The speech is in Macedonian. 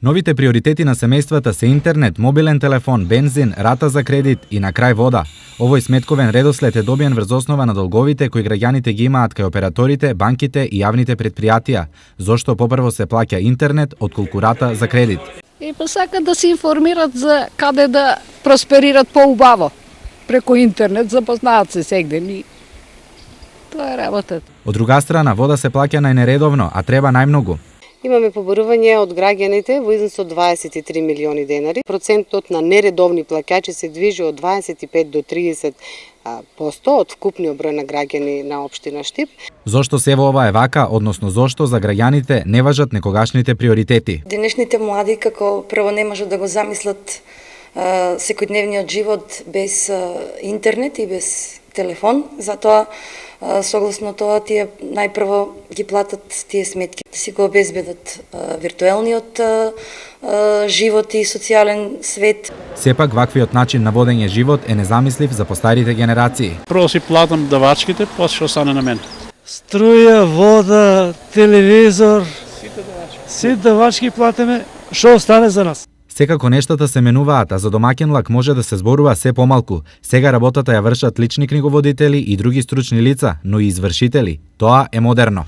Новите приоритети на семејствата се интернет, мобилен телефон, бензин, рата за кредит и на крај вода. Овој сметковен редослед е добиен врз основа на долговите кои граѓаните ги имаат кај операторите, банките и јавните претпријатија, зошто попрво се плаќа интернет отколку рата за кредит. И па сакат да се информират за каде да просперират поубаво. Преку интернет запознаат се сегден и тоа е работата. Од друга страна, вода се плаќа најнередовно, а треба најмногу. Имаме поборување од граѓаните во износ од 23 милиони денари. Процентот на нередовни плаќачи се движи од 25 до 30% од вкупниот број на граѓани на општина Штип. Зошто се во ова е вака, односно зошто за граѓаните не важат некогашните приоритети? Денешните млади како прво не можат да го замислат секојдневниот живот без интернет и без телефон, затоа согласно тоа тие најпрво ги платат тие сметки, да си го обезбедат виртуелниот живот и социјален свет. Сепак ваквиот начин на водење живот е незамислив за постарите генерации. Прво си платам давачките, после што остане на мен. Струја, вода, телевизор, сите давачки платиме, што остане за нас? Секако нештата се менуваат, а за домаќинлак може да се зборува се помалку. Сега работата ја вршат лични книговодители и други стручни лица, но и извршители. Тоа е модерно.